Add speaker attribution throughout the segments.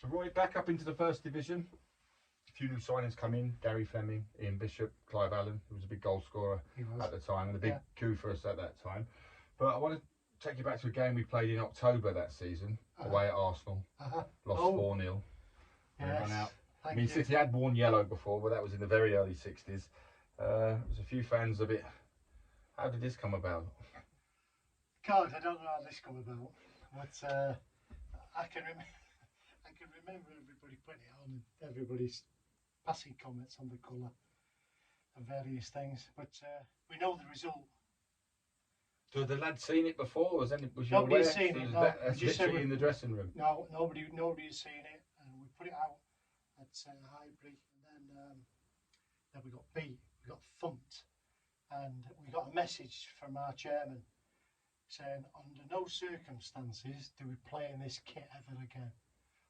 Speaker 1: So Roy, back up into the first division. A few new signings come in: Gary Fleming, Ian Bishop, Clive Allen, who was a big goal scorer at the time, and a big coup for us at that time. But I want to take you back to a game we played in October that season, away at Arsenal. Lost 4-0.
Speaker 2: Yes.
Speaker 1: Run out. I mean, City had worn yellow before, but that was in the very early 60s. There was a few fans a bit. How did this come about?
Speaker 2: God, I don't know how this come about, but I can remember everybody putting it on and everybody's passing comments on the colour and various things. But we know the result.
Speaker 1: So the lad seen it before? Was you
Speaker 2: nobody
Speaker 1: aware?
Speaker 2: had seen it. No,
Speaker 1: That's literally in the dressing room.
Speaker 2: No, nobody had seen it, and we put it out at Highbury, and then we got beat, we got thumped, and we got a message from our chairman saying, under no circumstances do we play in this kit ever again.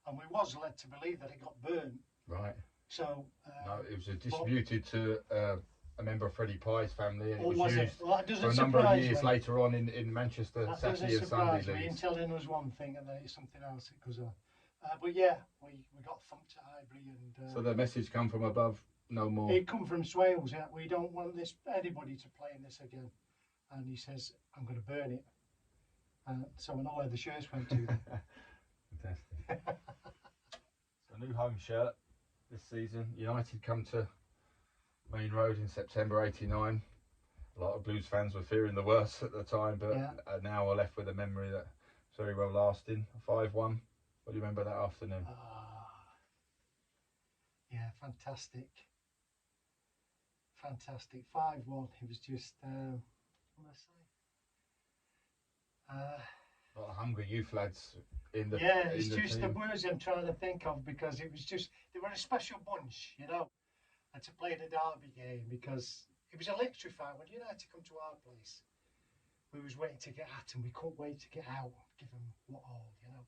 Speaker 2: And we was led to believe that it got burnt.
Speaker 1: Right.
Speaker 2: So
Speaker 1: no, it was distributed to a member of Freddie Pye's family, and it was used
Speaker 2: well,
Speaker 1: for a number of years later on in Manchester, Saturday and Sunday leagues.
Speaker 2: That doesn't telling us one thing and then it's something else it goes on. But yeah, we got thumped at Highbury, and
Speaker 1: so the message come from above, no more.
Speaker 2: It come from Swales. Yeah, we don't want anybody to play in this again. And he says, I'm going to burn it. So I know where the shirts went to.
Speaker 1: Fantastic. So a new home shirt this season. United come to Main Road in September '89. A lot of Blues fans were fearing the worst at the time, but now we're left with a memory that's very well lasting. 5-1. What do you remember that afternoon?
Speaker 2: Yeah, fantastic. Fantastic. 5-1. It was just, what do I say?
Speaker 1: A lot of hungry youth lads in the
Speaker 2: it's just
Speaker 1: team.
Speaker 2: The words I'm trying to think of, because it was just, they were a special bunch, you know, and to play the derby game, because it was electrifying. When United come to our place, we was waiting to get at them. We couldn't wait to get out, give them what all, you know.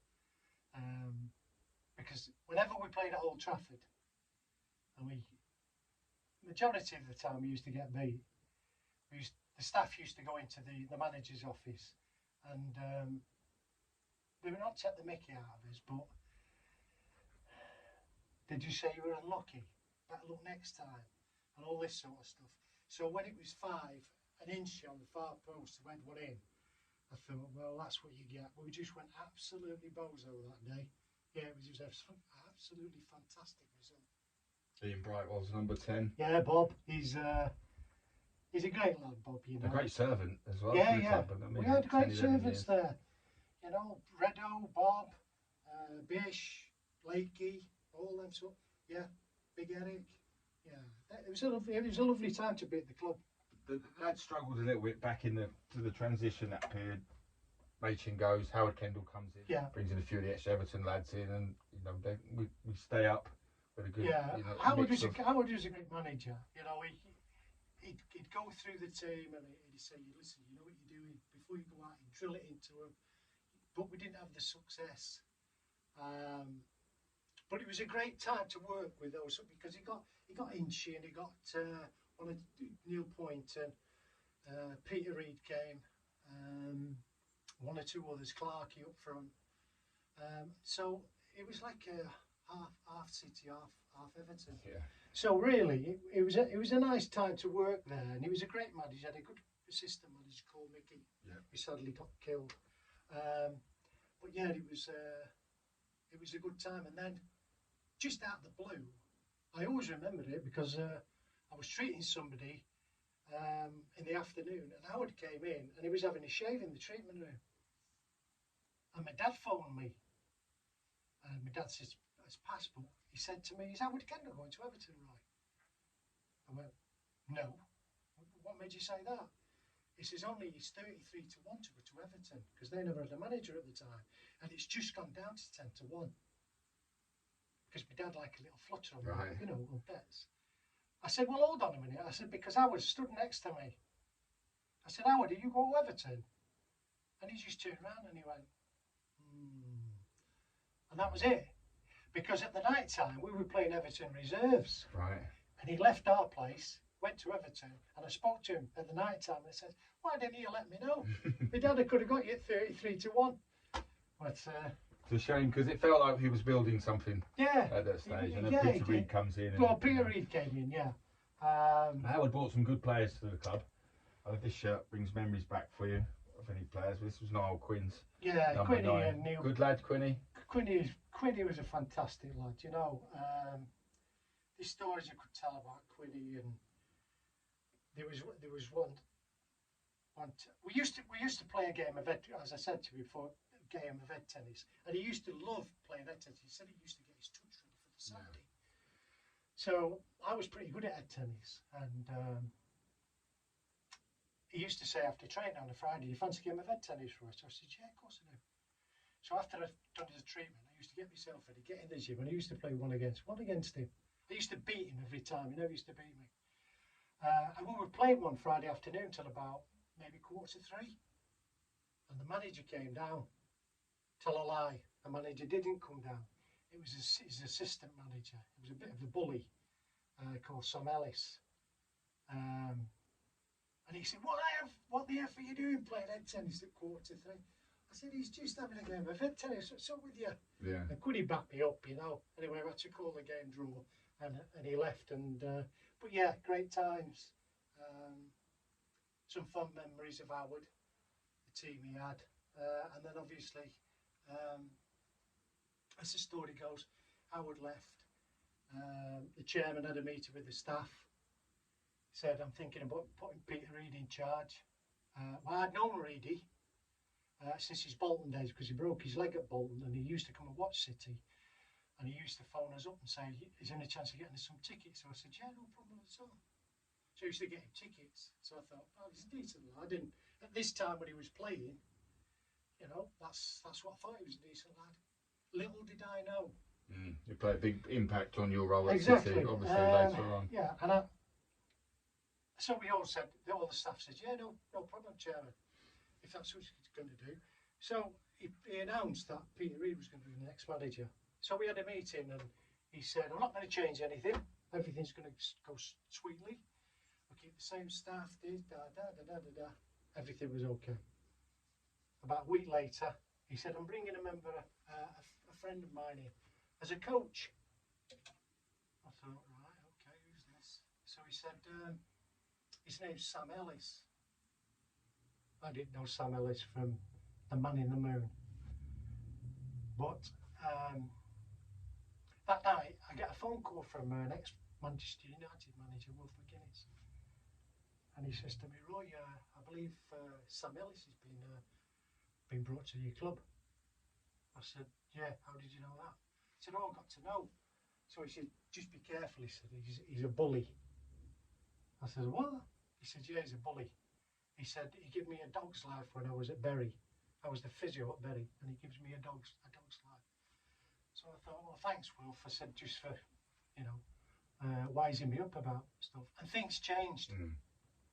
Speaker 2: Because whenever we played at Old Trafford, and majority of the time we used to get beat, the staff used to go into the manager's office, and they would not take the mickey out of us, but did you say you were unlucky? Better look next time, and all this sort of stuff. So when it was 5, an inch on the far post to head one in, I thought, well, that's what you get. But we just went absolutely bozo that day. Yeah, it was just absolutely fantastic result.
Speaker 1: Ian Bright was number 10.
Speaker 2: Yeah, Bob. He's a great lad, Bob. You know,
Speaker 1: a great servant as well.
Speaker 2: Yeah,
Speaker 1: Club, I mean,
Speaker 2: we had great servants there. You know, Reddo, Bob, Bish, Blakey, all them sort. Yeah, Big Eric. Yeah, it was a lovely time to be at the club.
Speaker 1: The lad struggled a little bit back to the transition that period. Machin goes, Howard Kendall comes in, brings in a few of the ex-Everton lads in, and we stay up with a good.
Speaker 2: Howard was a good manager. You know, he'd go through the team and he'd say, listen, you know what you're doing. Before you go out, he'd drill it into them. But we didn't have the success. But it was a great time to work with those, because he got Inchy, and he got Neil Poynton, Peter Reid came, one or two others, Clarkey up front. So it was like a half City, half Everton.
Speaker 1: Yeah.
Speaker 2: So really, it was a nice time to work there, and he was a great manager. He had a good assistant manager called Mickey, who sadly got killed. But yeah, it was a good time. And then, just out of the blue, I always remembered it, because I was treating somebody in the afternoon, and Howard came in, and he was having a shave in the treatment room. And my dad phoned me, and my dad says, "It's passport." He said to me, "Is Howard Kendall going to Everton, Roy?" I went, "No." "What made you say that?" He says, "Only he's 33-1 to go to Everton," because they never had a manager at the time, and it's just gone down to 10-1. Because my dad like a little flutter on
Speaker 1: right.
Speaker 2: You know, on bets. I said, "Well, hold on a minute." I said, because Howard stood next to me. I said, "Howard, do you go to Everton?" And he just turned around and he went, And that was it. Because at the night time, we were playing Everton reserves.
Speaker 1: Right.
Speaker 2: And he left our place, went to Everton, and I spoke to him at the night time, and I said, "Why didn't you let me know? My dad could have got you at 33-1. But
Speaker 1: It's a shame because it felt like he was building something
Speaker 2: Yeah.
Speaker 1: at that stage, and then
Speaker 2: Yeah,
Speaker 1: Peter Reid comes in.
Speaker 2: Well, Peter Reid came in, yeah.
Speaker 1: Howard brought some good players to the club. This shirt brings memories back for you of any players. This was Niall Quinn's.
Speaker 2: Yeah,
Speaker 1: number
Speaker 2: Quinny
Speaker 1: 9.
Speaker 2: and Neil.
Speaker 1: Good lad, Quinny.
Speaker 2: Quinny was a fantastic lad, you know. There's stories I could tell about Quinny, and there was one. We used to play a game of head, as I said to you before, a game of head tennis, and he used to love playing head tennis. He said he used to get his touch ready for the Saturday. So I was pretty good at head tennis, and he used to say after training on a Friday, "You fancy a game of head tennis for us?" So I said, "Yeah, of course I do." So after I'd done his treatment, I used to get myself ready, get in the gym, and I used to play one against him. I used to beat him every time. He never used to beat me. And we were playing one Friday afternoon till about maybe 2:45, and the manager came down. Tell a lie, the manager didn't come down. It was his assistant manager. It was a bit of a bully called Sam Ellis. And he said, what the F are you doing playing head tennis at 2:45? I said, he's just having a game of head tennis. What's up with you?
Speaker 1: Yeah.
Speaker 2: And could he back me up, you know? Anyway, I had to call the game draw, and he left. But yeah, great times. Some fun memories of Howard, the team he had, and then obviously, as the story goes, Howard left. The chairman had a meeting with the staff. Said, "I'm thinking about putting Peter Reid in charge." Well, I'd known Reedy since his Bolton days, because he broke his leg at Bolton, and he used to come and watch City, and he used to phone us up and say, "Is there any chance of getting us some tickets?" So I said, "Yeah, no problem at all." So I used to get him tickets. So I thought, "Oh, he's a decent lad." And at this time when he was playing, you know, that's what I thought, he was a decent lad. Little did I know.
Speaker 1: You play a big impact on your role at
Speaker 2: Exactly.
Speaker 1: City, obviously, later on.
Speaker 2: Yeah, and so we all said, all the staff said, "Yeah, no problem, Chairman, if that's what he's going to do." So he announced that Peter Reid was going to be the next manager. So we had a meeting, and he said, "I'm not going to change anything. Everything's going to go sweetly. We'll keep the same staff, Everything was okay. About a week later, he said, "I'm bringing a member, a friend of mine in, as a coach." I thought, right, okay, who's this? So he said, his name's Sam Ellis. I didn't know Sam Ellis from The Man in the Moon. But that night, I get a phone call from an ex-Manchester United manager, Wolf McGuinness. And he says to me, "Roy, I believe Sam Ellis has been brought to your club." I said, "Yeah, how did you know that?" He said, "Oh, I got to know." So he said, "Just be careful," he said, he's a bully. I said, "What?" He said, "Yeah, he's a bully." He said, "He gave me a dog's life when I was at Bury. I was the physio at Bury, and he gives me a dog's life." So I thought, "Well, thanks, Wolf." I said, just for, you know, wising me up about stuff. And things changed.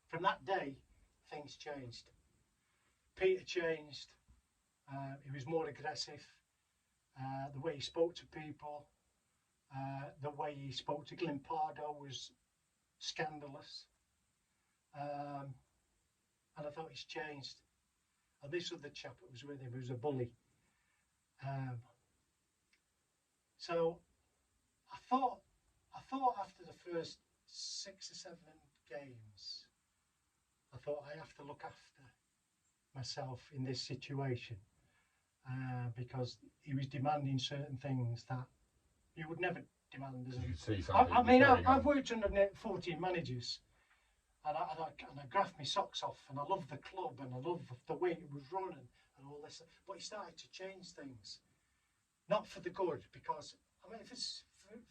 Speaker 2: From that day, things changed. Peter changed. He was more aggressive. The way he spoke to people, the way he spoke to Glyn Pardo was scandalous. And I thought, he's changed. And this other chap that was with him was a bully. So I thought after the first 6 or 7 games, I thought, I have to look after myself in this situation, because he was demanding certain things that you would never demand as
Speaker 1: I
Speaker 2: mean, I've worked under 14 managers, and I graft my socks off, and I love the club, and I love the way it was run, and all this. But he started to change things, not for the good, because, I mean, if it's,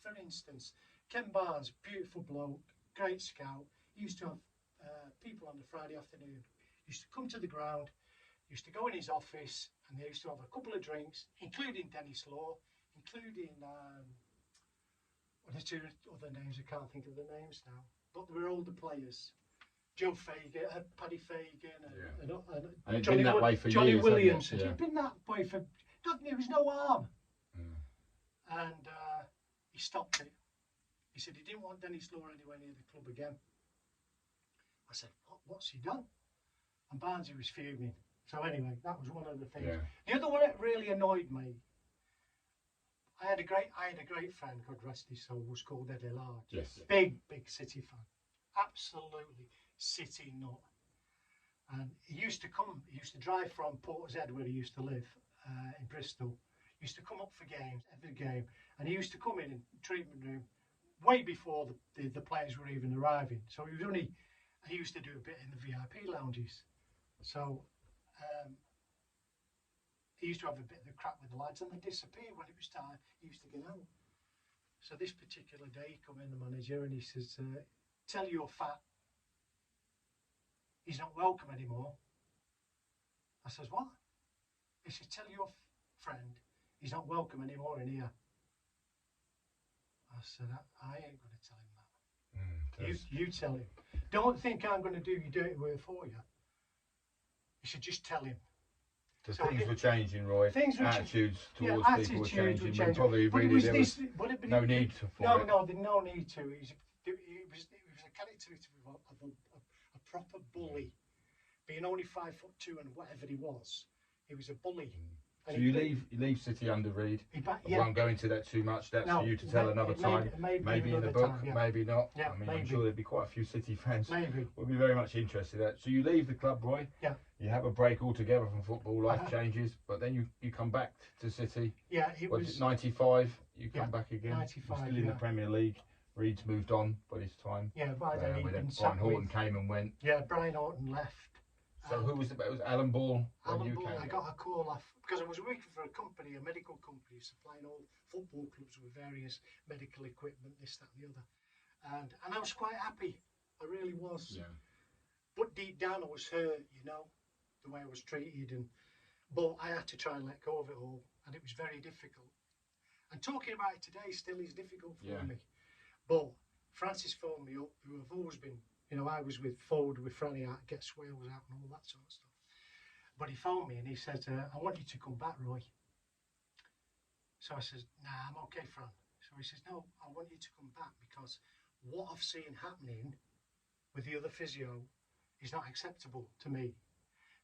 Speaker 2: for instance, Ken Barnes, beautiful bloke, great scout, he used to have people on the Friday afternoon, used to come to the ground, used to go in his office, and they used to have a couple of drinks, including Dennis Law, including the 2 other names, I can't think of the names now, but they were older players. Joe Fagan, Paddy Fagan,
Speaker 1: and Johnny, been that way for
Speaker 2: Johnny
Speaker 1: years,
Speaker 2: Williams.
Speaker 1: it? Yeah.
Speaker 2: It's been that way for, there was no harm. And he stopped it. He said he didn't want Dennis Law anywhere near the club again. I said, what's he done? And Barnesy was fuming. So anyway, that was one of the things. Yeah. The other one that really annoyed me I had a great friend, God rest his soul, was called Eddie Large.
Speaker 1: Yes.
Speaker 2: Big City fan, absolutely City nut. And he used to drive from Portishead, where he used to live, in Bristol. He used to come up for games, every game, and he used to come in the treatment room way before the players were even arriving. So he used to do a bit in the VIP lounges. So he used to have a bit of a crack with the lads, and they disappeared when it was time. He used to get out. So this particular day, he come in, the manager, and he says, "Tell your fat he's not welcome anymore." I says, "What?" He says, "Tell your friend he's not welcome anymore in here." I said, "I ain't going to tell him that. You tell him. Don't think I'm going to do your dirty work for you." He said, "Just tell him."
Speaker 1: So things were changing, Roy. Attitudes towards people were changing. When probably really there was no need for it.
Speaker 2: No need to. It was a characteristic of a proper bully. Being only 5'2" and whatever he was a bully.
Speaker 1: So you leave City under Reed. I won't go into that too much. That's for you to tell another time. Maybe in the book, maybe not.
Speaker 2: Yeah,
Speaker 1: I mean, I'm sure there'd be quite a few City fans
Speaker 2: maybe
Speaker 1: would be very much interested in that. So you leave the club, Roy.
Speaker 2: Yeah.
Speaker 1: You have a break altogether from football. Life changes, but then you come back to City.
Speaker 2: Yeah, it was
Speaker 1: 95. You come back again.
Speaker 2: 95.
Speaker 1: You're still in the Premier League. Reed's moved on by this time.
Speaker 2: Yeah, by then he'd been
Speaker 1: Brian Horton came and went.
Speaker 2: Yeah, Brian Horton left.
Speaker 1: So who was it? It was Alan Ball.
Speaker 2: Alan Ball. I got a call off because I was working for a medical company, supplying all football clubs with various medical equipment, this, that, and the other, and I was quite happy. I really was.
Speaker 1: Yeah.
Speaker 2: But deep down, I was hurt, the way I was treated, but I had to try and let go of it all, and it was very difficult. And talking about it today still is difficult for me. But Francis phoned me up, who I've always been. I was forward with Franny out, get Swales out and all that sort of stuff. But he phoned me and he said, "I want you to come back, Roy." So I said, "Nah, I'm okay, Fran." So he says, "No, I want you to come back because what I've seen happening with the other physio is not acceptable to me.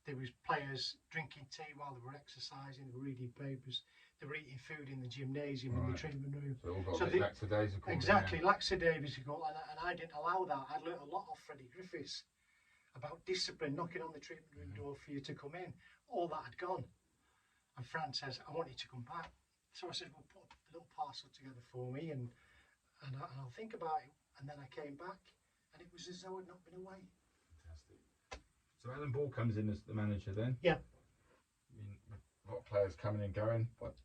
Speaker 2: There was players drinking tea while they were exercising, they were reading papers, they were eating food in the gymnasium, in the treatment room."
Speaker 1: So all got a bit lackadaisical.
Speaker 2: Exactly, lackadaisical, and I didn't allow that. I'd learnt a lot off Freddie Griffiths about discipline, knocking on the treatment room door for you to come in. All that had gone. And Fran says, "I want you to come back." So I said, "Well, put a little parcel together for me and I'll think about it." And then I came back and it was as though I'd not been away.
Speaker 1: Fantastic. So Alan Ball comes in as the manager then?
Speaker 2: Yeah.
Speaker 1: I mean, a lot of players coming and going, but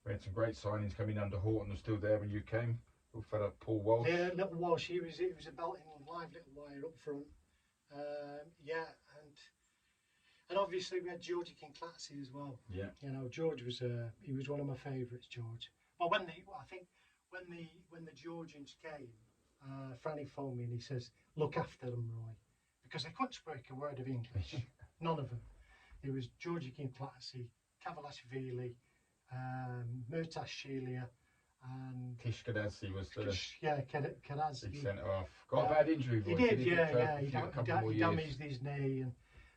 Speaker 1: we had some great signings coming under. Horton was still there when you came. Little fella Paul Walsh.
Speaker 2: Yeah, little Walsh. It was a belting live little wire up front. And obviously we had Georgie Kinclatzy as well.
Speaker 1: Yeah.
Speaker 2: George was he was one of my favourites, George. Well, when the Georgians came, Franny phoned me and he says, "Look after them, Roy," because they couldn't speak a word of English. None of them. It was Georgie Kinclatzy, Kavalashvili, Murtash Shelia, and
Speaker 1: Kish Kadazzi was the
Speaker 2: Kadazzi.
Speaker 1: big centre half. Got a bad injury.
Speaker 2: He did, yeah. He damaged his knee,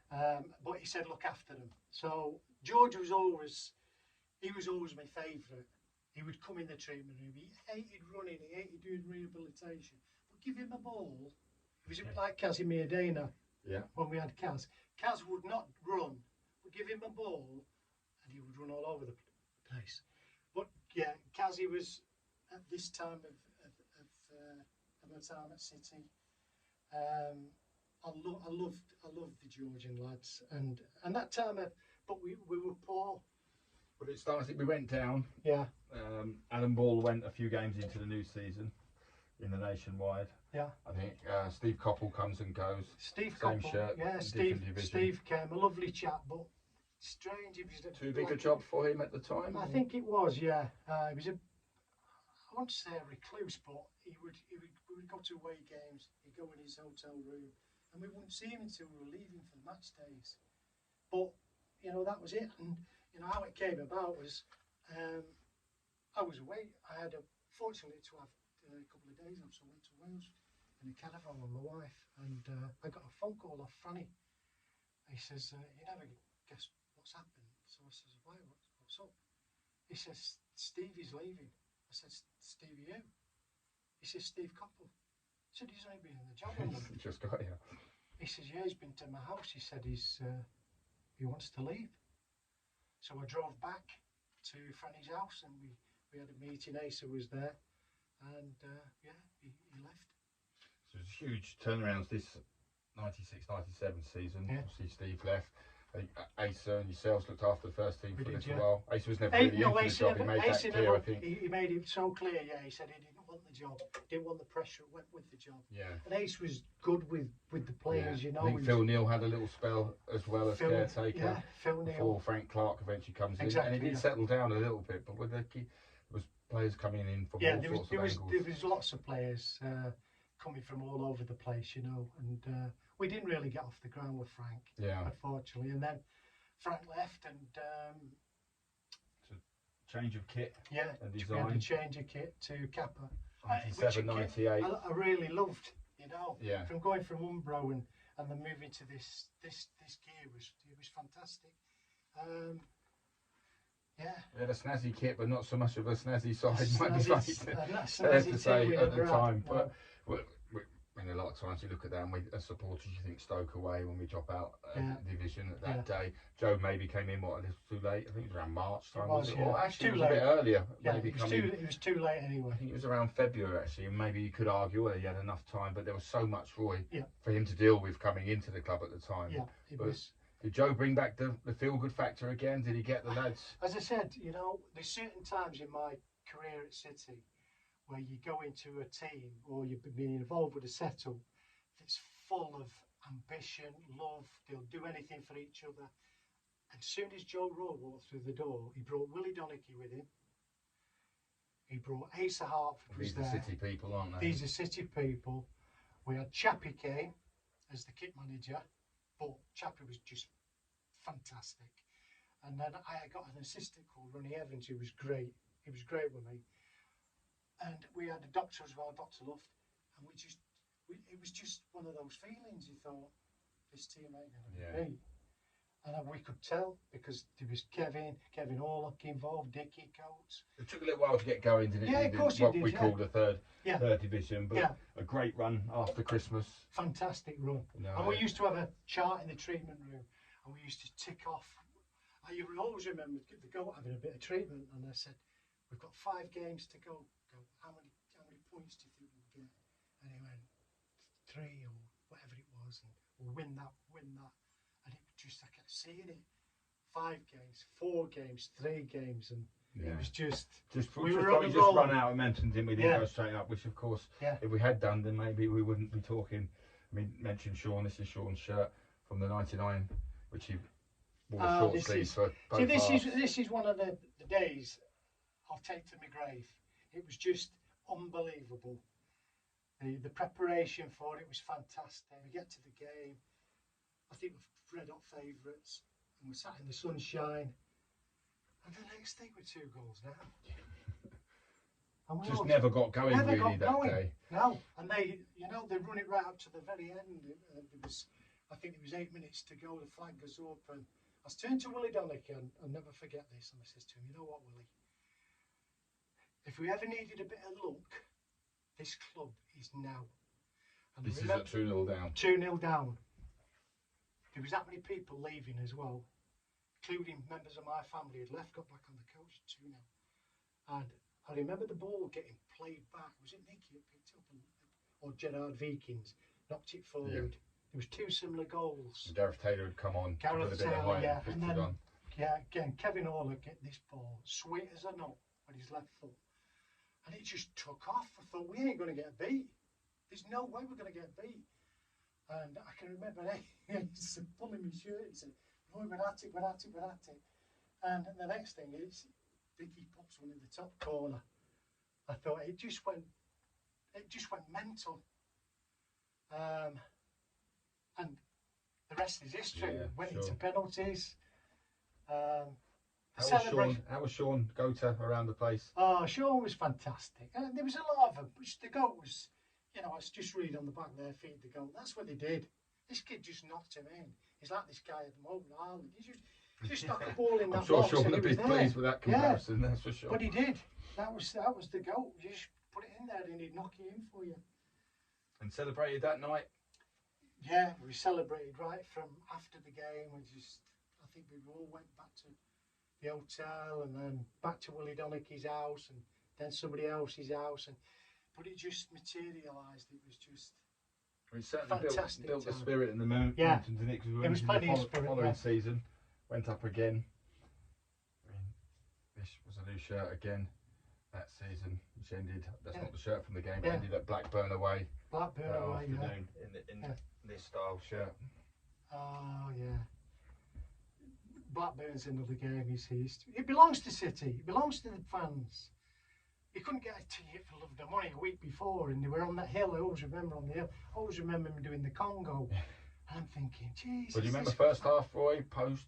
Speaker 2: but he said, "Look after them." So George was always my favourite. He would come in the treatment room. He hated running. He hated doing rehabilitation. But give him a ball. He was a bit like Casimir Dana.
Speaker 1: Yeah.
Speaker 2: When we had Kaz. Kaz would not run. But give him a ball, and he would run all over the place. But yeah, Kazzy was at this time of my time at City. I loved the Georgian lads, and that time. But we were poor.
Speaker 1: But it started. We went down.
Speaker 2: Yeah.
Speaker 1: Alan Ball went a few games into the new season in the Nationwide.
Speaker 2: Yeah.
Speaker 1: I think Steve Coppell comes and goes.
Speaker 2: Steve
Speaker 1: Same
Speaker 2: Coppell.
Speaker 1: shirt.
Speaker 2: Yeah, Steve came. A lovely chap, but strange. He was
Speaker 1: too big a job for him at the time.
Speaker 2: I think it was. Yeah. He was I won't say a recluse, but we would go to away games. He'd go in his hotel room, and we wouldn't see him until we were leaving for the match days. But that was it. And how it came about was I was away. I had fortunately to have a couple of days off, so I went to Wales in a caravan with my wife, and I got a phone call off Franny. He says, "You never guess what's happened." So I says, "Why? What's up?" He says, "Stevie's leaving." I said, Stevie who? He says, Steve Coppell. I said, he's only been in the job a month.
Speaker 1: Just got here.
Speaker 2: He says, yeah, he's been to my house. He said he wants to leave. So I drove back to Franny's house and we had a meeting. Asa was there, and yeah, he left.
Speaker 1: So it was huge turnarounds this 96-97 season.
Speaker 2: Yeah.
Speaker 1: Obviously Steve left. Asa and yourselves looked after the first team
Speaker 2: We
Speaker 1: for a
Speaker 2: did,
Speaker 1: little
Speaker 2: yeah.
Speaker 1: while. Asa was never really into the job. He made that clear, I think.
Speaker 2: He made it so clear, yeah. He said he didn't want the job, didn't want the pressure, went with the job.
Speaker 1: Yeah.
Speaker 2: And Ace was good with the players, you know.
Speaker 1: I think Phil Neal had a little spell as well as caretaker.
Speaker 2: Yeah, Phil Neal.
Speaker 1: Before Frank Clark eventually comes in.
Speaker 2: Exactly,
Speaker 1: And he did settle down a little bit, but with the key, there was players coming in from all sorts of angles.
Speaker 2: There was lots of players coming from all over the place, you know, and we didn't really get off the ground with Frank, unfortunately. And then Frank left, and
Speaker 1: change of kit.
Speaker 2: Yeah,
Speaker 1: and
Speaker 2: we had to change a kit to Kappa.
Speaker 1: 97, 98.
Speaker 2: I really loved, you know,
Speaker 1: Yeah.
Speaker 2: from going from Umbro and then moving to this gear was fantastic. Yeah.
Speaker 1: We had a snazzy kit, but not so much of a snazzy side, might be
Speaker 2: Fair
Speaker 1: to say at the time.
Speaker 2: No.
Speaker 1: But I mean, a lot of times you look at that, and we, as supporters, you think Stoke away when we drop out division at that day. Joe maybe came in, what, a little too late? I think it was around March time. Was it?
Speaker 2: Yeah.
Speaker 1: Or actually, it was
Speaker 2: late.
Speaker 1: a bit earlier.
Speaker 2: Yeah,
Speaker 1: maybe
Speaker 2: it was too late anyway.
Speaker 1: I think it was around February, actually, and maybe you could argue he had enough time, but there was so much, Roy, for him to deal with coming into the club at the time.
Speaker 2: Yeah, it was.
Speaker 1: Did Joe bring back the feel-good factor again? Did he get the lads?
Speaker 2: As I said, you know, there's certain times in my career at City where you go into a team or you've been involved with a setup that's full of ambition, love, they'll do anything for each other. And as soon as Joe Rowe walked through the door, he brought Willie Donachie with him. He brought Asa Hartford was there.
Speaker 1: These are City people, aren't they?
Speaker 2: These are City people. We had Chappie came as the kit manager, but Chappie was just fantastic. And then I got an assistant called Ronnie Evans, who was great. He was great with me. And we had a doctor as well, Dr. Luft, and it was just one of those feelings. You thought, this team ain't going to be me. And we could tell because there was Kevin Orlock involved, Dickie Coates.
Speaker 1: It took a little while to get going, didn't it?
Speaker 2: Yeah, of course it
Speaker 1: what
Speaker 2: did.
Speaker 1: We called the third division, but
Speaker 2: Yeah.
Speaker 1: a great run after Christmas.
Speaker 2: Fantastic run.
Speaker 1: No,
Speaker 2: and we used to have a chart in the treatment room, and we used to tick off. I always remember the goat having a bit of treatment, and I said, "We've got 5 games to go. How many points do you think we'll get?" And he went 3 or whatever it was, and we'll win that. And it just, I kept seeing it. 5 games, 4 games, 3 games, and it was just
Speaker 1: we were probably just run out of momentum, didn't we? Didn't go straight up, which of course, if we had done, then maybe we wouldn't be talking. I mean, mentioned Sean. This is Sean's shirt from the '99, which he wore short sleeves for both halves.
Speaker 2: This is one of the days I'll take to my grave. It was just unbelievable. The preparation for it was fantastic. We get to the game. I think we're red hot favourites, and we sat in the sunshine. And the next thing we're 2 goals down. And
Speaker 1: just never got going really that day.
Speaker 2: No, and they run it right up to the very end. I think it was 8 minutes to go. The flag goes up, and I turned to Willie Donachie, and I'll never forget this. And I says to him, "You know what, Willie? If we ever needed a bit of luck, this club is now." And
Speaker 1: this is at 2-0 down.
Speaker 2: 2-0 down. There was that many people leaving as well, including members of my family who'd left, got back on the coach 2-0. And I remember the ball getting played back. Was it Nicky who picked up, or Gerard Vikings knocked it forward? Yeah. There was 2 similar goals.
Speaker 1: And Gareth Taylor had come on.
Speaker 2: Gareth Taylor, and then again Kevin Orlock get this ball sweet as a nut with his left foot, and it just took off. I thought, we ain't going to get beat. There's no way we're going to get beat. And I can remember he's pulling my shirt and said, "Roy, we're at it." And the next thing is, Dickie pops one in the top corner. I thought it just went mental. And the rest is history. Went into penalties.
Speaker 1: How was Sean Gota around the place?
Speaker 2: Oh, Sean was fantastic. And there was a lot of them. The goat was, it's just read on the back there, feed the goat. That's what they did. This kid just knocked him in. He's like this guy at the moment, Haaland. Just knock a ball in
Speaker 1: I'm
Speaker 2: that
Speaker 1: sure
Speaker 2: box
Speaker 1: Sean
Speaker 2: and
Speaker 1: would
Speaker 2: it
Speaker 1: be
Speaker 2: was there.
Speaker 1: pleased with that comparison, that's for sure.
Speaker 2: But he did. That was the goal. You just put it in there and he'd knock it in for you.
Speaker 1: And celebrated that night?
Speaker 2: Yeah, we celebrated right from after the game. I think we all went back to the hotel and then back to Willie Donachie's house and then somebody else's house. But it just materialised. It was just
Speaker 1: It certainly built the
Speaker 2: time.
Speaker 1: spirit in the mountains, didn't it? Because we went
Speaker 2: was
Speaker 1: into
Speaker 2: plenty of
Speaker 1: the
Speaker 2: spirit,
Speaker 1: following season, went up again. I mean, this was a new shirt again that season, which ended, that's not the shirt from the game, it ended at Blackburn away.
Speaker 2: Blackburn
Speaker 1: that
Speaker 2: away,
Speaker 1: afternoon in this style shirt.
Speaker 2: Oh, yeah. Blackburn's another game, you see. It belongs to City, it belongs to the fans. You couldn't get a ticket for love nor money a week before, and they were on that hill. I always remember on the hill. I always remember them doing the Congo. And I'm thinking, Jesus.
Speaker 1: Well, do you remember first half, Roy? Post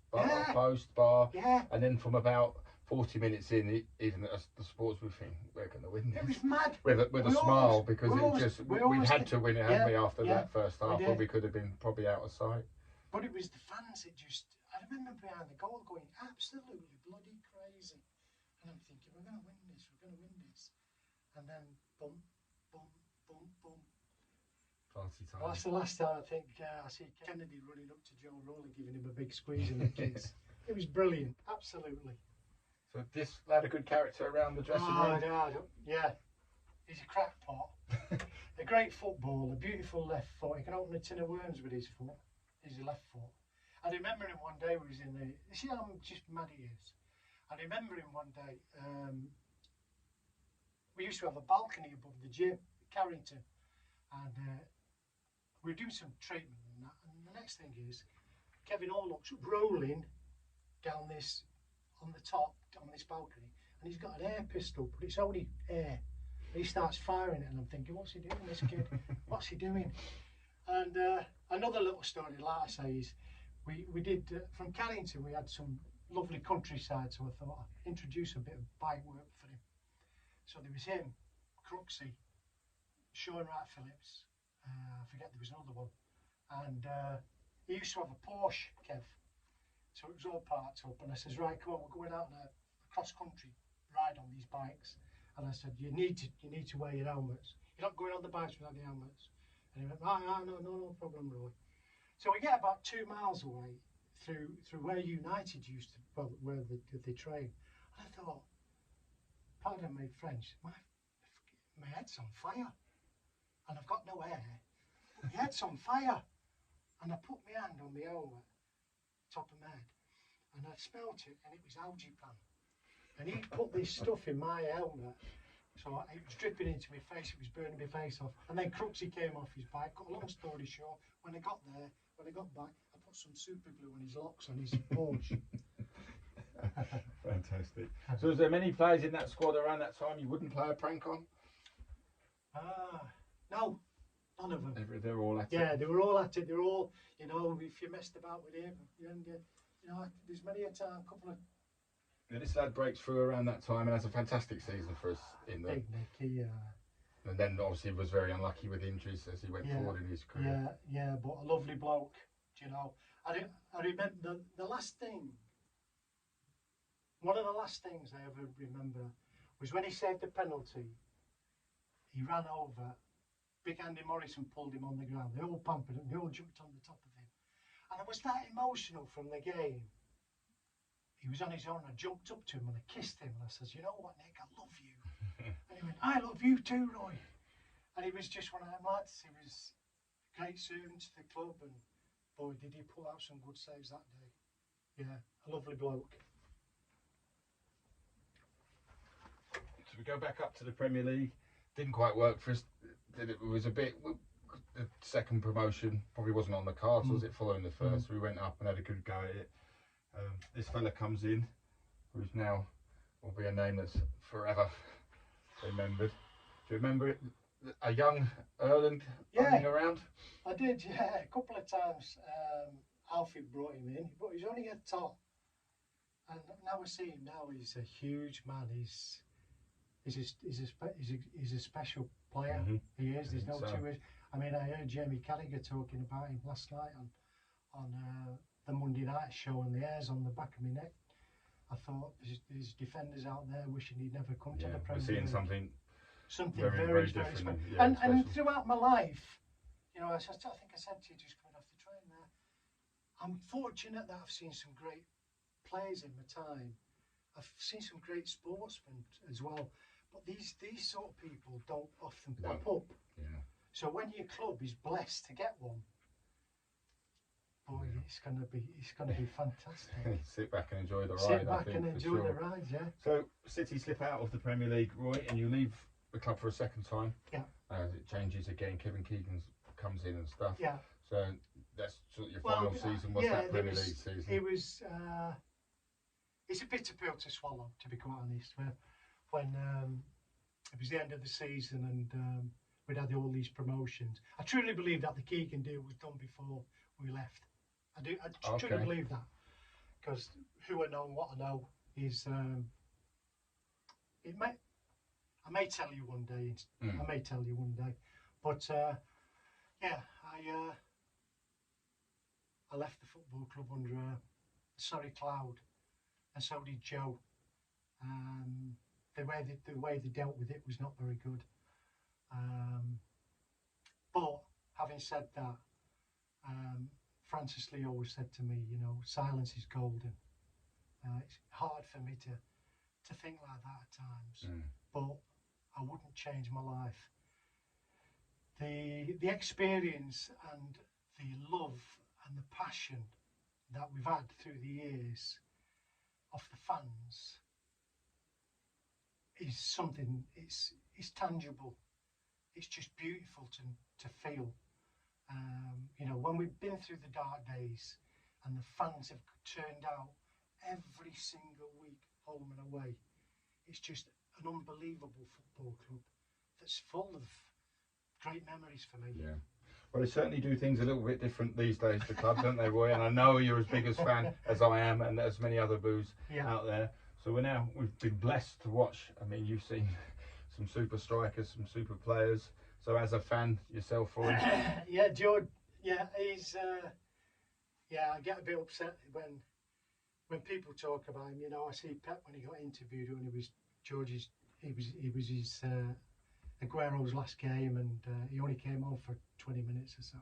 Speaker 1: bar, and then from about 40 minutes in, even as the sports would think, we're going to win this.
Speaker 2: It was mad.
Speaker 1: With a smile, because we had to win it, hadn't we, after that first half, where we could have been probably out of sight.
Speaker 2: But it was the fans that I remember behind the goal going absolutely bloody crazy. And I'm thinking, we're going to win this, we're going to win this. And then, boom, boom, boom, boom.
Speaker 1: Party time.
Speaker 2: Well, that's the last time I think I see Kennedy running up to Joe Rowley, giving him a big squeeze in the kids. It was brilliant, absolutely.
Speaker 1: So this lad a good character around the dressing room?
Speaker 2: Yeah. He's a crackpot. A great footballer, a beautiful left foot. He can open a tin of worms with his foot. His left foot. I remember him one day, we was in the... You see how just mad he is? I remember him one day, we used to have a balcony above the gym, Carrington, and we were doing some treatment and that, and the next thing is, Kevin Orlock's rolling down this, on the top, on this balcony, and he's got an air pistol, but it's only air, and he starts firing it, and I'm thinking, what's he doing, this kid? What's he doing? And another little story, like I say, is we did, from Carrington, we had some lovely countryside, so I thought I'd introduce a bit of bike work for him. So there was him, Crooksy, Sean Wright Phillips, I forget there was another one, and he used to have a Porsche, Kev, so it was all parked up, and I says, right, come on, we're going out on a cross-country ride on these bikes, and I said, you need to wear your helmets. You're not going on the bikes without the helmets. And he went, no problem, Roy. So we get about 2 miles away, through where United used to, well, where they train. And I thought, pardon me French, my head's on fire. And I've got no air, but my head's on fire. And I put my hand on my helmet, top of my head, and I smelt it, and it was algae pan. And he put this stuff in my helmet, so it was dripping into my face, it was burning my face off. And then Crooksy came off his bike, cut a long story short, when I got back, I put some super glue on his locks on his Porsche.
Speaker 1: Fantastic. So was there many players in that squad around that time you wouldn't play a prank on?
Speaker 2: No, none of them.
Speaker 1: They were all at it?
Speaker 2: Yeah, they were all at it. They were all, you know, if you messed about with him, you know, there's many a time, a couple of...
Speaker 1: Yeah, this lad breaks through around that time and has a fantastic season for us in the...
Speaker 2: Big Nicky,
Speaker 1: And then obviously was very unlucky with injuries as he went forward in his career.
Speaker 2: Yeah, but a lovely bloke, you know. I remember the last thing, one of the last things I ever remember was when he saved the penalty. He ran over, big Andy Morrison pulled him on the ground. They all pampered him, they all jumped on the top of him. And I was that emotional from the game. He was on his own, I jumped up to him and I kissed him and I says, you know what, Nick, I love you. And he went, I love you too, Roy. And he was just one of them lads. He was a great servant to the club, and boy, did he pull out some good saves that day. Yeah, a lovely bloke.
Speaker 1: So we go back up to the Premier League. Didn't quite work for us. It was a bit... The second promotion probably wasn't on the cards, was it, following the first? We went up and had a good go at it. This fella comes in, who's now will be a name that's forever remembered. Do you remember it? A young Erling running around?
Speaker 2: I did, yeah. A couple of times Alfie brought him in, but he's only a top. And now I see him now, he's a huge man. He's a special player. He is, there's no two ways. I mean, I heard Jamie Carragher talking about him last night on the Monday night show and the hairs on the back of my neck. I thought there's defenders out there wishing he'd never come to the Premier
Speaker 1: we're seeing
Speaker 2: League. Something
Speaker 1: very,
Speaker 2: very
Speaker 1: different.
Speaker 2: special.
Speaker 1: Yeah,
Speaker 2: And throughout my life, you know, I think I said to you just coming off the train there, I'm fortunate that I've seen some great players in my time. I've seen some great sportsmen as well. But these sort of people don't often pop up.
Speaker 1: Yeah.
Speaker 2: So when your club is blessed to get one, boy, it's gonna be fantastic.
Speaker 1: Sit back and enjoy the ride.
Speaker 2: Sit back and enjoy the ride, yeah.
Speaker 1: So City slip out of the Premier League, Roy, and you leave the club for a second time.
Speaker 2: Yeah.
Speaker 1: It changes again. Kevin Keegan comes in and stuff.
Speaker 2: Yeah.
Speaker 1: So that's sort of your final season. Was that Premier League season?
Speaker 2: It was. It's a bitter pill to swallow, to be quite honest. When it was the end of the season and we'd had all these promotions, I truly believe that the Keegan deal was done before we left. I truly believe that, because who I know and what I know is I may tell you one day. I may tell you one day, but yeah, I left the football club under a sorry cloud, and so did Joe. The way they dealt with it was not very good. But having said that, Francis Lee always said to me, you know, silence is golden. It's hard for me to think like that at times, but I wouldn't change my life. The experience and the love and the passion that we've had through the years of the fans is something, it's tangible. It's just beautiful to feel. You know, when we've been through the dark days and the fans have turned out every single week, home and away, it's just an unbelievable football club that's full of great memories for me.
Speaker 1: Yeah. Well, they certainly do things a little bit different these days, the club, don't they, Roy? And I know you're as big a fan as I am, and as many other boos out there. So we've been blessed to watch. I mean, you've seen some super strikers, some super players. So as a fan yourself, Roy?
Speaker 2: Yeah, George. Yeah, he's. I get a bit upset when people talk about him. You know, I see Pep when he got interviewed when he was George's. He was his Aguero's last game, and he only came on for 20 minutes or so.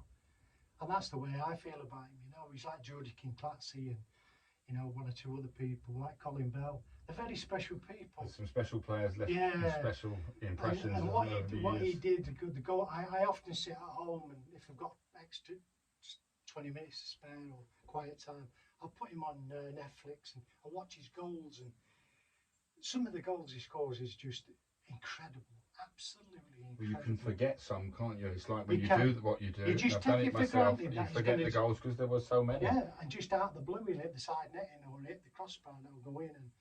Speaker 2: And that's the way I feel about him. You know, he's like Georgie Kinclatsy and, you know, one or two other people like Colin Bell. They're very special people.
Speaker 1: There's some special players left. Some special impressions.
Speaker 2: And what he did, the goal. I often sit at home, and if I've got extra 20 minutes to spare or quiet time, I'll put him on Netflix and I'll watch his goals. And some of the goals he scores is just incredible. Absolutely incredible.
Speaker 1: Well, you can forget some, can't you? It's like when you do what you do.
Speaker 2: You just
Speaker 1: I've done
Speaker 2: take
Speaker 1: it
Speaker 2: it for
Speaker 1: myself.
Speaker 2: granted.
Speaker 1: You forget the goals because there were so many.
Speaker 2: Yeah, and just out of the blue, he'll hit the side netting or hit the crossbar and it'll go in. And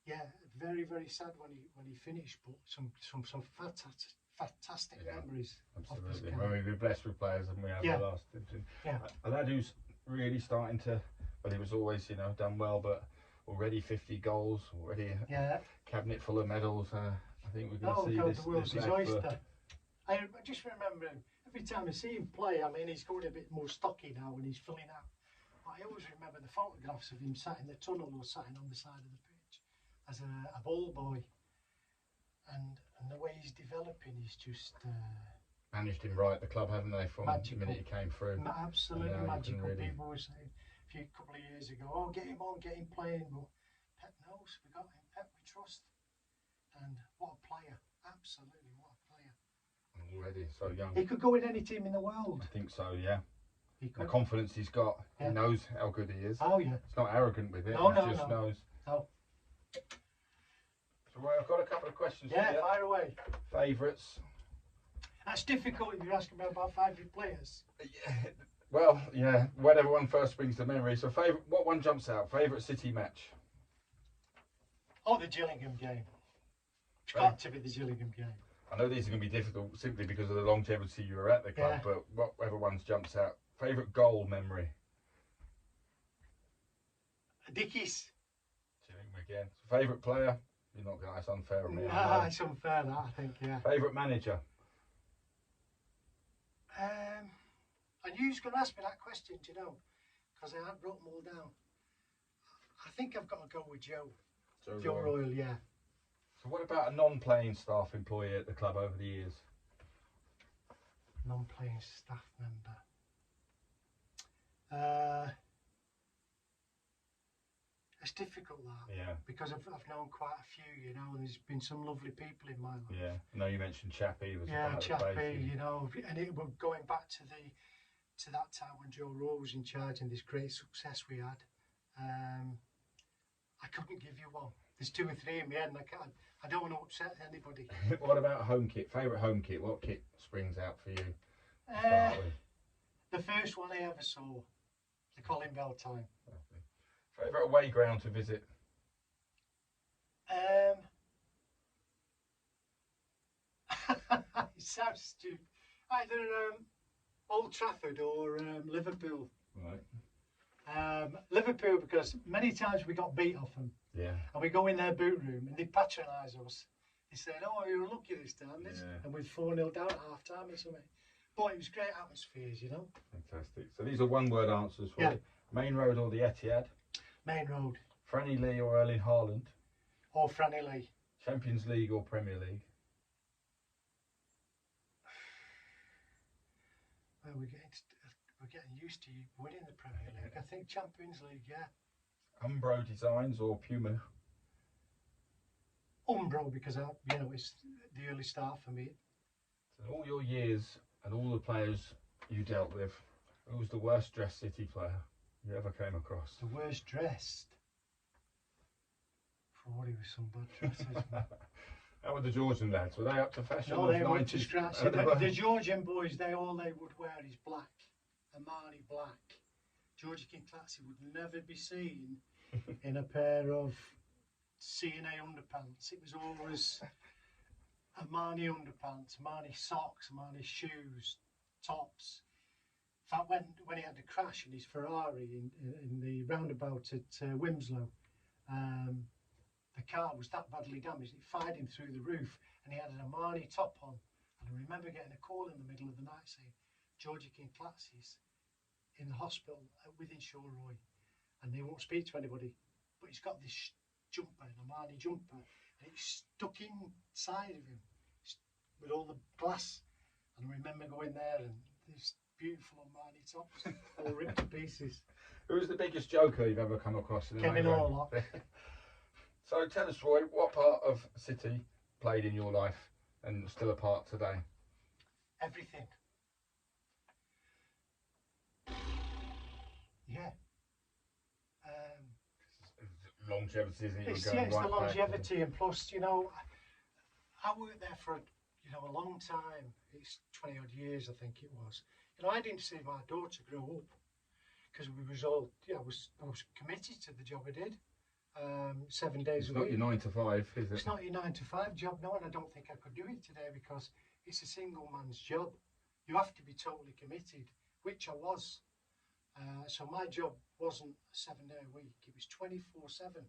Speaker 2: yeah, very, very sad when he finished, but some fantastic memories.
Speaker 1: Absolutely. Of this we're blessed with players, and we have the last. A lad who's really starting to. Well, he was always, you know, done well, but already 50 goals, already a cabinet full of medals. I think we're going to see this.
Speaker 2: The world's his oyster. I just remember him, every time I see him play, I mean, he's going a bit more stocky now when he's filling out. But I always remember the photographs of him sat in the tunnel or sitting on the side of the pitch as a ball boy. And the way he's developing is just...
Speaker 1: managed him right, the club, haven't they, from the minute he came through.
Speaker 2: Absolutely magical. People were saying a couple of years ago, oh, get him on, get him playing. But Pep knows, we got him, Pep we trust. And what a player, absolutely what a player.
Speaker 1: Already so young.
Speaker 2: He could go in any team in the world.
Speaker 1: I think so, yeah. The confidence he's got, he knows how good he is.
Speaker 2: Oh, yeah.
Speaker 1: It's not arrogant with it, he just knows.
Speaker 2: No.
Speaker 1: So, Roy, I've got a couple of questions for you.
Speaker 2: Yeah, fire away.
Speaker 1: Favourites?
Speaker 2: That's difficult if you're asking me about favourite players.
Speaker 1: Well, yeah, whatever one first springs to memory. So, what one jumps out? Favourite City match?
Speaker 2: Oh, the Gillingham game. It's got to be the Gillingham game.
Speaker 1: I know these are going to be difficult simply because of the longevity you were at the club, but whatever one jumps out. Favourite goal memory?
Speaker 2: Dickies.
Speaker 1: Gillingham again. Favourite player? You're not going to. That's unfair on me.
Speaker 2: It's unfair, that, I think, yeah.
Speaker 1: Favourite manager?
Speaker 2: I knew you was going to ask me that question, do you know? because I had brought them all down. I think I've got to go with Joe.
Speaker 1: Joe
Speaker 2: Royle, yeah.
Speaker 1: So what about a non-playing staff employee at the club over the years?
Speaker 2: Non-playing staff member. It's difficult that.
Speaker 1: Yeah.
Speaker 2: Because I've known quite a few, you know, and there's been some lovely people in my life.
Speaker 1: Yeah. I know you mentioned Chappie was
Speaker 2: Yeah,
Speaker 1: about
Speaker 2: Chappie, you know, and it was going back to that time when Joe Rowe was in charge and this great success we had. I couldn't give you one. There's 2 or 3 in my head, and I don't want to upset anybody.
Speaker 1: What about home kit? Favourite home kit? What kit springs out for you? To start with?
Speaker 2: The first one I ever saw, the Colin Bell time.
Speaker 1: Lovely. Favourite away ground to visit?
Speaker 2: It sounds stupid. Either Old Trafford or Liverpool.
Speaker 1: Right.
Speaker 2: Liverpool, because many times we got beat off them.
Speaker 1: Yeah.
Speaker 2: And we go in their boot room and they patronise us. They said, "Oh, you're lucky this time."
Speaker 1: Yeah.
Speaker 2: And we're 4-0 down at half time or something. But it was great atmospheres, you know.
Speaker 1: Fantastic. So these are one-word answers for
Speaker 2: Yeah.
Speaker 1: you. Main Road or the Etihad?
Speaker 2: Main Road.
Speaker 1: Franny Lee or Erling Haaland?
Speaker 2: Or Franny Lee.
Speaker 1: Champions League or Premier League?
Speaker 2: Well, we're getting used to winning the Premier League. I think Champions League, yeah.
Speaker 1: Umbro Designs or Puma?
Speaker 2: Umbro, because it's the early start for me.
Speaker 1: So all your years and all the players you dealt with, who was the worst dressed City player you ever came across?
Speaker 2: The worst dressed? Forty with some bad dresses.
Speaker 1: How were the Georgian lads? Were they up to fashion?
Speaker 2: No, they weren't to scratch. The Georgian boys, all they would wear is black, Armani black. Georgie Kinclatzy would never be seen in a pair of CNA underpants. It was always Armani underpants, Armani socks, Armani shoes, tops. In fact, when he had the crash in his Ferrari in the roundabout at Wimslow, the car was that badly damaged, it fired him through the roof, and he had an Armani top on. And I remember getting a call in the middle of the night saying, "Georgie Kinclatzy's in the hospital within Shorroy, and they won't speak to anybody, but he's got this jumper, an Armani jumper, and it's stuck inside of him with all the glass." And I remember going there and this beautiful Armani top was all ripped to pieces.
Speaker 1: Who was the biggest joker you've ever come across in the
Speaker 2: Kevin
Speaker 1: main
Speaker 2: Orlock.
Speaker 1: road? So tell us, Roy, what part of City played in your life and still a part today?
Speaker 2: Everything. Yeah.
Speaker 1: Longevity, isn't it?
Speaker 2: It's the longevity, and plus, you know, I worked there for a long time. It's 20 odd years, I think it was. You know, I didn't see my daughter grow up because we was all, I was committed to the job I did. 7 days a week.
Speaker 1: It's not your 9 to 5, is it?
Speaker 2: It's not your 9 to 5 job, no, and I don't think I could do it today because it's a single man's job. You have to be totally committed, which I was. So my job wasn't a 7-day a week; it was 24/7.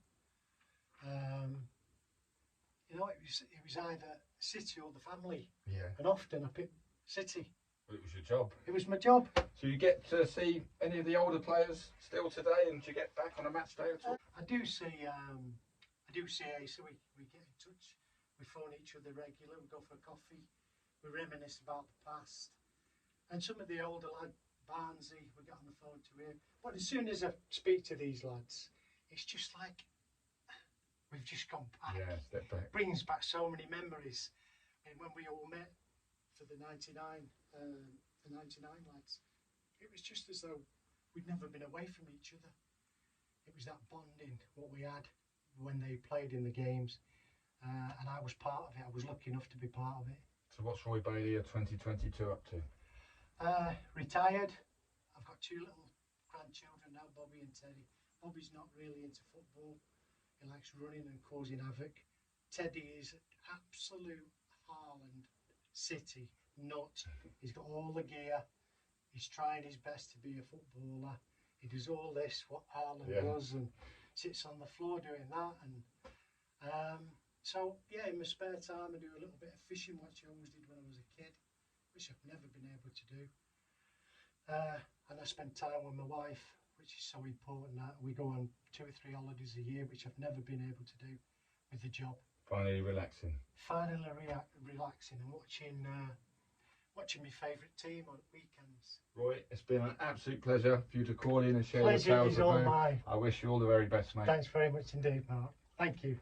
Speaker 2: You know, it was either City or the family. Yeah. And often I picked City.
Speaker 1: But it was your job.
Speaker 2: It was my job.
Speaker 1: So you get to see any of the older players still today, and do you get back on a match day at all?
Speaker 2: I do see Asa. We get in touch. We phone each other regularly. We go for a coffee. We reminisce about the past. And some of the older lads, Barnsley, we get on the phone to him. But as soon as I speak to these lads, it's just like we've just gone back.
Speaker 1: Yeah, step back.
Speaker 2: Brings back so many memories. And when we all met for the 99 lads, it was just as though we'd never been away from each other. It was that bonding, what we had when they played in the games, and I was part of it. I was lucky enough to be part of it.
Speaker 1: So what's Roy Bailey of 2022 up to?
Speaker 2: Retired. I've got 2 little grandchildren now, Bobby and Teddy. Bobby's not really into football. He likes running and causing havoc. Teddy is absolute Haaland City nut. He's got all the gear. He's trying his best to be a footballer. He does all this, what Haaland does, and sits on the floor doing that. And so, yeah, in my spare time, I do a little bit of fishing, which I always did when I was a kid, which I've never been able to do. And I spend time with my wife. which is so important. That we go on 2 or 3 holidays a year, which I've never been able to do with the job.
Speaker 1: Finally relaxing.
Speaker 2: Finally relaxing and watching my favourite team on weekends.
Speaker 1: Roy, it's been an absolute pleasure for you to call in and share
Speaker 2: Pleasure
Speaker 1: your tales
Speaker 2: is
Speaker 1: of
Speaker 2: all
Speaker 1: home.
Speaker 2: mine.
Speaker 1: I wish you all the very best, mate.
Speaker 2: Thanks very much indeed, Mark. Thank you.